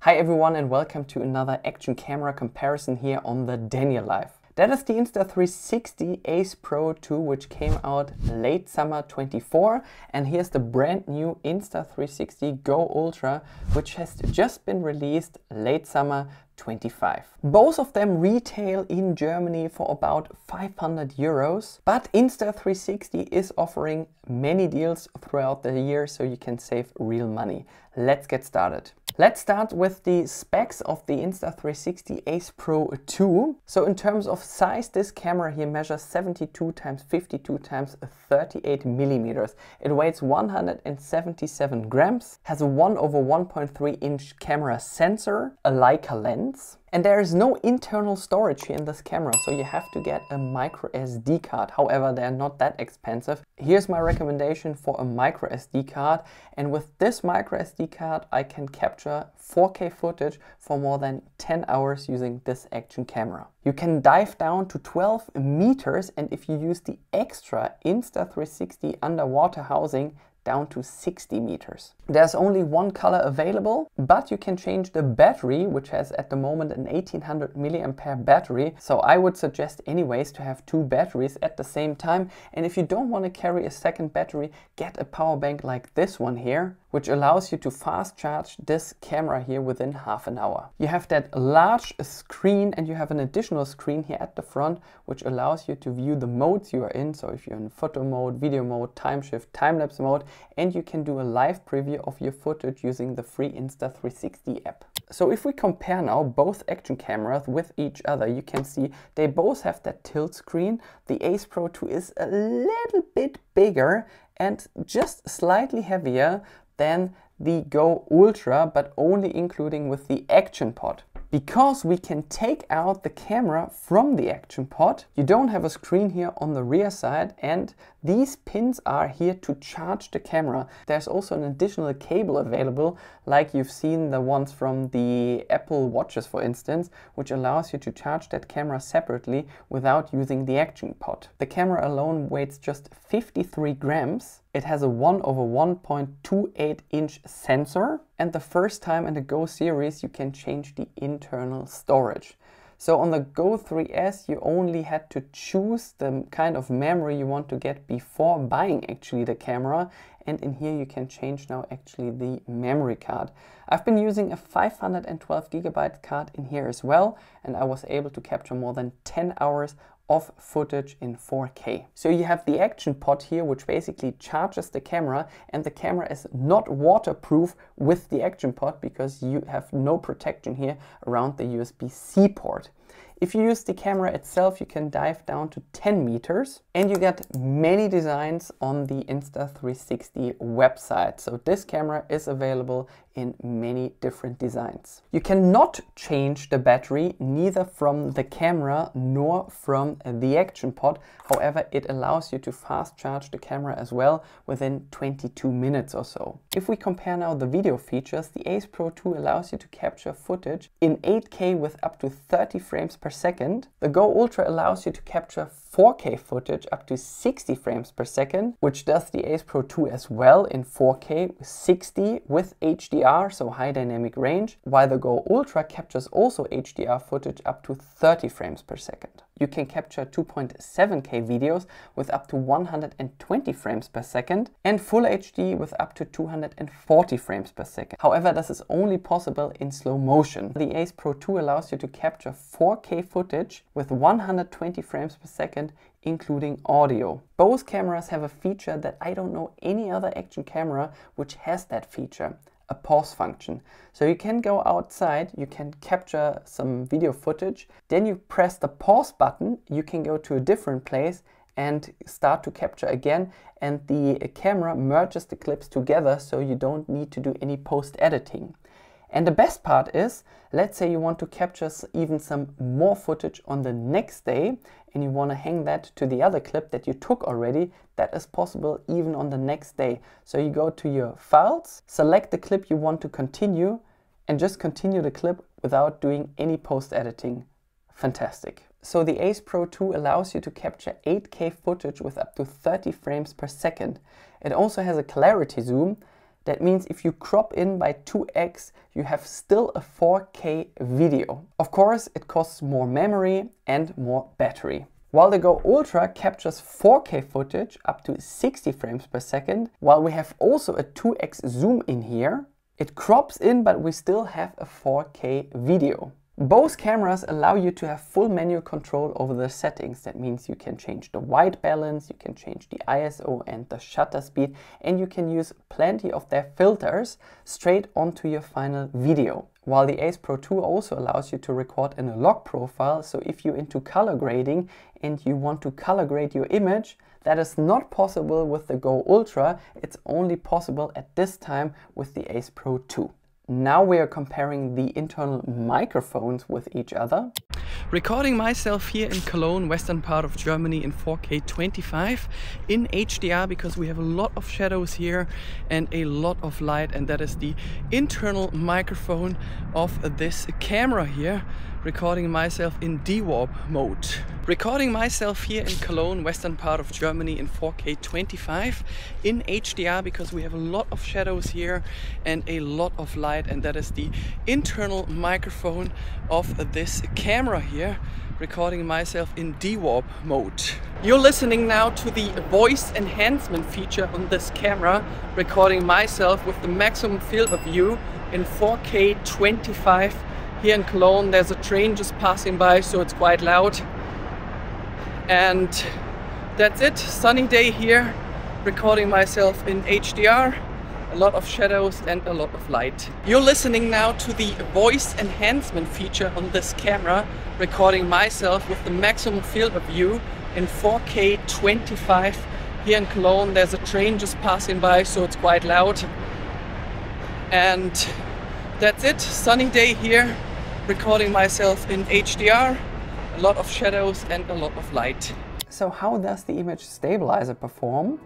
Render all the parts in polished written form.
Hi everyone and welcome to another action camera comparison here on the Daniel Life. That is the Insta360 Ace Pro 2, which came out late summer 24, and here's the brand new Insta360 GO Ultra, which has just been released late summer 25. Both of them retail in Germany for about 500 euros, but Insta360 is offering many deals throughout the year, so you can save real money. Let's get started. Let's start with the specs of the Insta360 Ace Pro 2. So in terms of size, this camera here measures 72 x 52 x 38 millimeters. It weighs 177 grams, has a 1/1.3 inch camera sensor, a Leica lens, and there is no internal storage here in this camera, so you have to get a micro SD card. However, they're not that expensive. Here's my recommendation for a micro SD card, and with this micro SD card I can capture 4K footage for more than 10 hours using this action camera. You can dive down to 12 meters, and if you use the extra Insta360 underwater housing, down to 60 meters. There's only one color available, but you can change the battery, which has at the moment an 1800 milliampere battery. So I would suggest anyways to have two batteries at the same time. And if you don't want to carry a second battery, get a power bank like this one here, which allows you to fast charge this camera here within half an hour. You have that large screen, and you have an additional screen here at the front, which allows you to view the modes you are in. So if you're in photo mode, video mode, TimeShift, time-lapse mode, and you can do a live preview of your footage using the free Insta360 app. So if we compare now both action cameras with each other, you can see they both have that tilt screen. The Ace Pro 2 is a little bit bigger and just slightly heavier than the GO Ultra, but only including with the action pod. Because we can take out the camera from the action pod, you don't have a screen here on the rear side, and these pins are here to charge the camera. There's also an additional cable available, like you've seen the ones from the Apple Watches, for instance, which allows you to charge that camera separately without using the action pod. The camera alone weighs just 53 grams. It has a 1/1.28 inch sensor, and the first time in the Go series you can change the internal storage. So on the Go 3S you only had to choose the kind of memory you want to get before buying actually the camera, and in here you can change now actually the memory card. I've been using a 512 GB card in here as well, and I was able to capture more than 10 hours of footage in 4K. So you have the action pod here, which basically charges the camera, and the camera is not waterproof with the action pod because you have no protection here around the USB-C port. If you use the camera itself, you can dive down to 10 meters, and you get many designs on the Insta360 website. So this camera is available in many different designs. You cannot change the battery, neither from the camera nor from the action pod. However, it allows you to fast charge the camera as well within 22 minutes or so. If we compare now the video features, the Ace Pro 2 allows you to capture footage in 8K with up to 30 frames per second. The GO Ultra allows you to capture 4K footage up to 60 frames per second, which does the Ace Pro 2 as well in 4K 60 with HDR, so high dynamic range, while the GO Ultra captures also HDR footage up to 30 frames per second. You can capture 2.7K videos with up to 120 frames per second and Full HD with up to 240 frames per second. However, this is only possible in slow motion. The Ace Pro 2 allows you to capture 4K footage with 120 frames per second, including audio. Both cameras have a feature that I don't know any other action camera which has that feature. A pause function. So you can go outside, you can capture some video footage, then you press the pause button, you can go to a different place and start to capture again, and the camera merges the clips together, so you don't need to do any post editing. And the best part is, let's say you want to capture even some more footage on the next day and you want to hang that to the other clip that you took already, that is possible even on the next day. So you go to your files, select the clip you want to continue, and just continue the clip without doing any post editing. Fantastic. So the Ace Pro 2 allows you to capture 8K footage with up to 30 frames per second. It also has a clarity zoom, That means if you crop in by 2x, you have still a 4K video. Of course, it costs more memory and more battery. While the Go Ultra captures 4K footage up to 60 frames per second, while we have also a 2x zoom in here, it crops in, but we still have a 4K video. Both cameras allow you to have full manual control over the settings. That means you can change the white balance, you can change the ISO and the shutter speed, and you can use plenty of their filters straight onto your final video. While the Ace Pro 2 also allows you to record in a log profile, so if you're into color grading and you want to color grade your image, that is not possible with the Go Ultra. It's only possible at this time with the Ace Pro 2. Now we are comparing the internal microphones with each other. Recording myself here in Cologne, western part of Germany, in 4K 25 in HDR because we have a lot of shadows here and a lot of light, and that is the internal microphone of this camera here. Recording myself in dewarp mode. Recording myself here in Cologne, western part of Germany, in 4K 25 in HDR because we have a lot of shadows here and a lot of light, and that is the internal microphone of this camera here. Recording myself in dewarp mode. You're listening now to the voice enhancement feature on this camera, recording myself with the maximum field of view in 4K 25. Here in Cologne there's a train just passing by, so it's quite loud. And that's it, sunny day here, recording myself in HDR, a lot of shadows and a lot of light. You're listening now to the voice enhancement feature on this camera, recording myself with the maximum field of view in 4K 25. Here in Cologne there's a train just passing by, so it's quite loud. And that's it, sunny day here, recording myself in HDR, a lot of shadows and a lot of light. So how does the image stabilizer perform?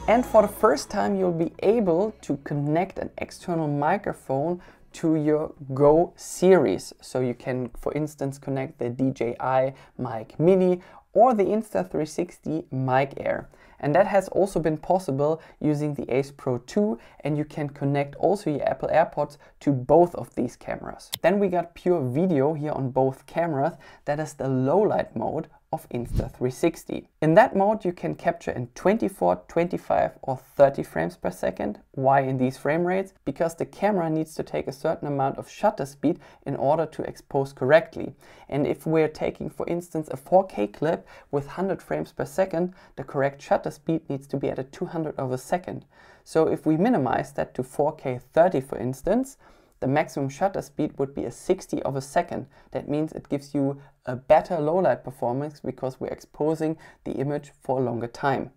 And for the first time you'll be able to connect an external microphone to your Go series. So you can, for instance, connect the DJI Mic Mini or the Insta360 Mic Air. And that has also been possible using the Ace Pro 2, and you can connect also your Apple AirPods to both of these cameras. Then we got PureVideo here on both cameras. That is the low light mode of Insta360. In that mode you can capture in 24, 25 or 30 frames per second. Why in these frame rates? Because the camera needs to take a certain amount of shutter speed in order to expose correctly. And if we're taking, for instance, a 4K clip with 100 frames per second, the correct shutter speed needs to be at a 200th of a second. So if we minimize that to 4K 30, for instance, the maximum shutter speed would be a 60th of a second. That means it gives you a better low light performance because we're exposing the image for a longer time.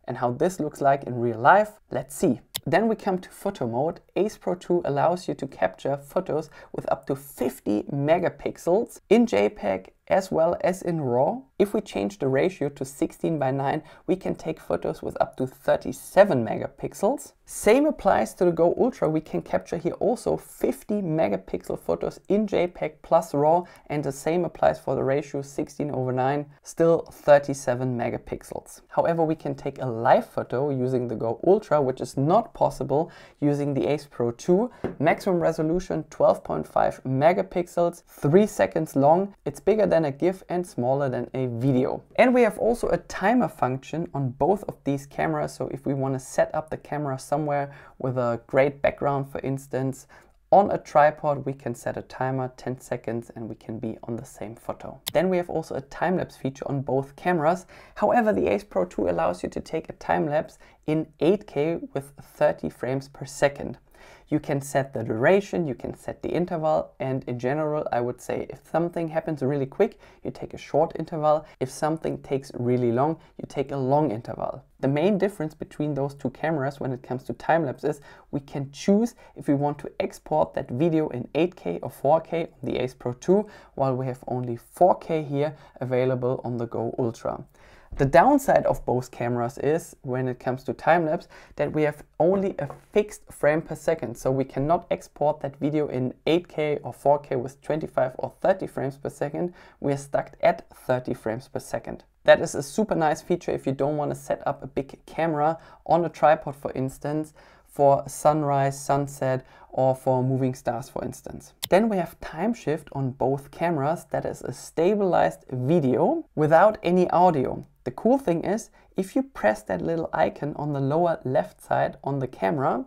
And how this looks like in real life, let's see. Then we come to photo mode. Ace Pro 2 allows you to capture photos with up to 50 megapixels in JPEG as well as in RAW. If we change the ratio to 16:9, we can take photos with up to 37 megapixels. Same applies to the Go Ultra. We can capture here also 50 megapixel photos in JPEG plus RAW, and the same applies for the ratio 16:9, still 37 megapixels. However, we can take a live photo using the Go Ultra, which is not possible using the Ace Pro 2. Maximum resolution 12.5 megapixels, 3 seconds long. It's bigger than a GIF and smaller than a video. And we have also a timer function on both of these cameras. So if we want to set up the camera somewhere with a great background, for instance, on a tripod, we can set a timer 10 seconds and we can be on the same photo. Then we have also a time-lapse feature on both cameras. However, the Ace Pro 2 allows you to take a time-lapse in 8K with 30 frames per second. You can set the duration, you can set the interval, and in general, I would say if something happens really quick, you take a short interval. If something takes really long, you take a long interval. The main difference between those two cameras when it comes to time-lapse is we can choose if we want to export that video in 8K or 4K on the Ace Pro 2, while we have only 4K here available on the Go Ultra. The downside of both cameras is, when it comes to time-lapse, that we have only a fixed frame per second. So we cannot export that video in 8K or 4K with 25 or 30 frames per second. We are stuck at 30 frames per second. That is a super nice feature if you don't want to set up a big camera on a tripod, for instance, for sunrise, sunset, or for moving stars, for instance. Then we have TimeShift on both cameras. That is a stabilized video without any audio. The cool thing is, if you press that little icon on the lower left side on the camera,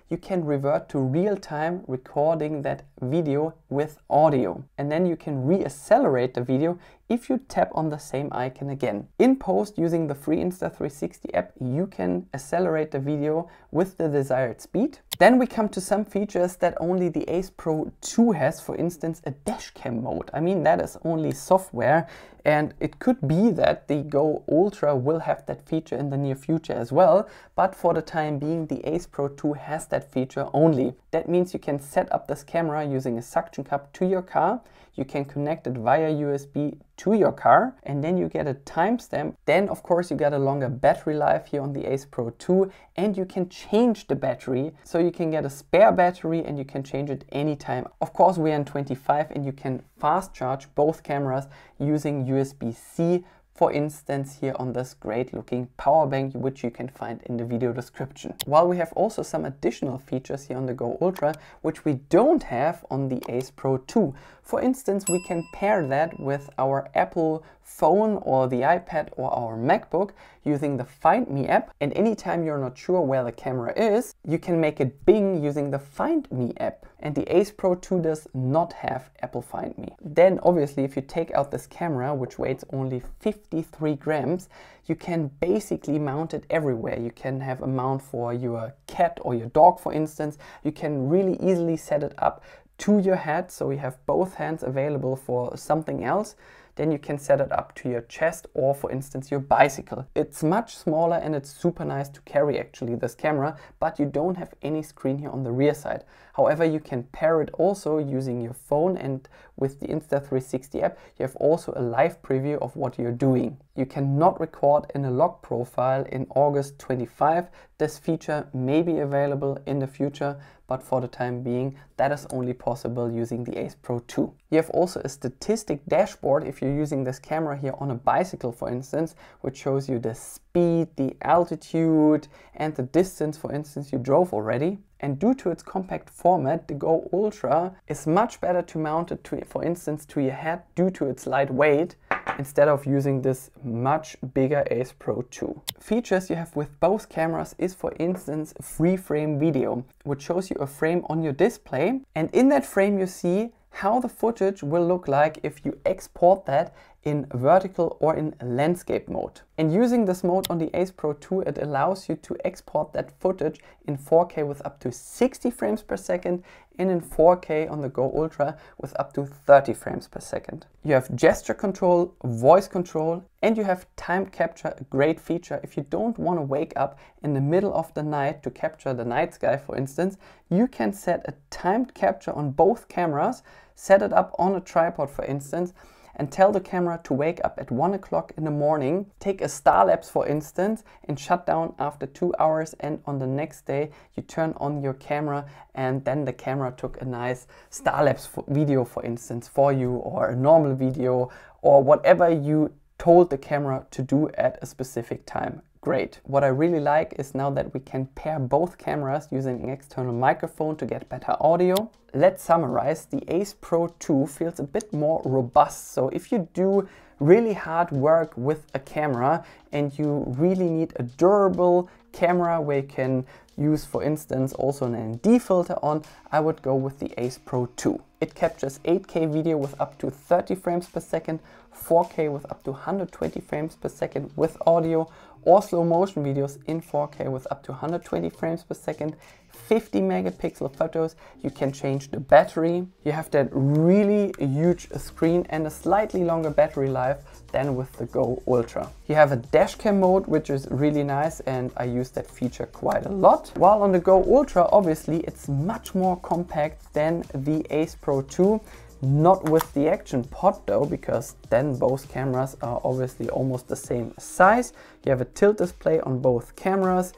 you can revert to real-time recording that video with audio. And then you can re-accelerate the video if you tap on the same icon again. In post, using the free Insta360 app, you can accelerate the video with the desired speed. Then we come to some features that only the Ace Pro 2 has, for instance, a dashcam mode. I mean, that is only software, and it could be that the Go Ultra will have that feature in the near future as well, but for the time being, the Ace Pro 2 has that feature only. That means you can set up this camera using a suction cup to your car, you can connect it via USB to your car, and then you get a timestamp. Then of course you get a longer battery life here on the Ace Pro 2, and you can change the battery. So you can get a spare battery and you can change it anytime. Of course we are in 25 and you can fast charge both cameras using USB-C, for instance here on this great looking power bank, which you can find in the video description. While we have also some additional features here on the Go Ultra, which we don't have on the Ace Pro 2. For instance, we can pair that with our Apple phone or the iPad or our MacBook using the Find Me app. And anytime you're not sure where the camera is, you can make it bing using the Find Me app. And the Ace Pro 2 does not have Apple Find Me. Then obviously if you take out this camera, which weighs only 53 grams, you can basically mount it everywhere. You can have a mount for your cat or your dog, for instance. You can really easily set it up to your head, so you have both hands available for something else. Then you can set it up to your chest or, for instance, your bicycle. It's much smaller and it's super nice to carry actually, this camera, but you don't have any screen here on the rear side. However, you can pair it also using your phone, and with the Insta360 app, you have also a live preview of what you're doing. You cannot record in a log profile in August 25. This feature may be available in the future, but for the time being, that is only possible using the Ace Pro 2. You have also a statistic dashboard if you're using this camera here on a bicycle, for instance, which shows you the speed, the altitude, and the distance, for instance, you drove already. And due to its compact format, the Go Ultra is much better to mount it to, for instance, to your head due to its light weight, instead of using this much bigger Ace Pro 2. Features you have with both cameras is, for instance, FreeFrame video, which shows you a frame on your display, and in that frame you see how the footage will look like if you export that in vertical or in landscape mode. And using this mode on the Ace Pro 2, it allows you to export that footage in 4K with up to 60 frames per second and in 4K on the Go Ultra with up to 30 frames per second. You have gesture control, voice control, and you have time capture, a great feature. If you don't want to wake up in the middle of the night to capture the night sky, for instance, you can set a timed capture on both cameras, set it up on a tripod, for instance, and tell the camera to wake up at 1 o'clock in the morning, take a star lapse, for instance, and shut down after 2 hours, and on the next day you turn on your camera and then the camera took a nice star lapse video, for instance, for you, or a normal video, or whatever you told the camera to do at a specific time. Great. What I really like is now that we can pair both cameras using an external microphone to get better audio. Let's summarize. The Ace Pro 2 feels a bit more robust. So if you do really hard work with a camera and you really need a durable camera where you can use, for instance, also an ND filter on, I would go with the Ace Pro 2. It captures 8K video with up to 30 frames per second, 4K with up to 120 frames per second with audio, or slow motion videos in 4K with up to 120 frames per second, 50 megapixel photos. You can change the battery. You have that really huge screen and a slightly longer battery life than with the Go Ultra. You have a dashcam mode, which is really nice, and I use that feature quite a lot. While on the Go Ultra, obviously, it's much more compact than the Ace Pro 2. Not with the action pod though, because then both cameras are obviously almost the same size. You have a tilt display on both cameras.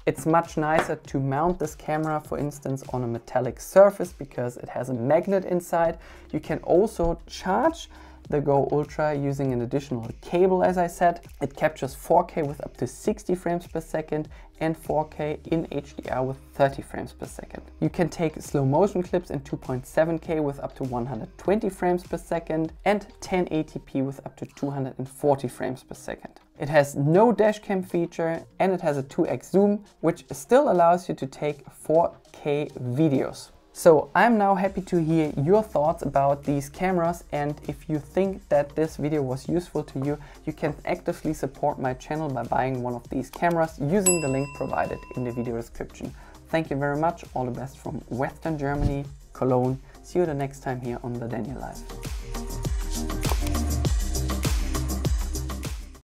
It's much nicer to mount this camera, for instance, on a metallic surface because it has a magnet inside. You can also charge the Go Ultra using an additional cable, as I said. It captures 4K with up to 60 frames per second and 4K in HDR with 30 frames per second. You can take slow motion clips in 2.7K with up to 120 frames per second and 1080p with up to 240 frames per second. It has no dashcam feature and it has a 2x zoom, which still allows you to take 4K videos. So I'm now happy to hear your thoughts about these cameras, and if you think that this video was useful to you, you can actively support my channel by buying one of these cameras using the link provided in the video description. Thank you very much, all the best from Western Germany, Cologne. See you the next time here on the Daniel Live.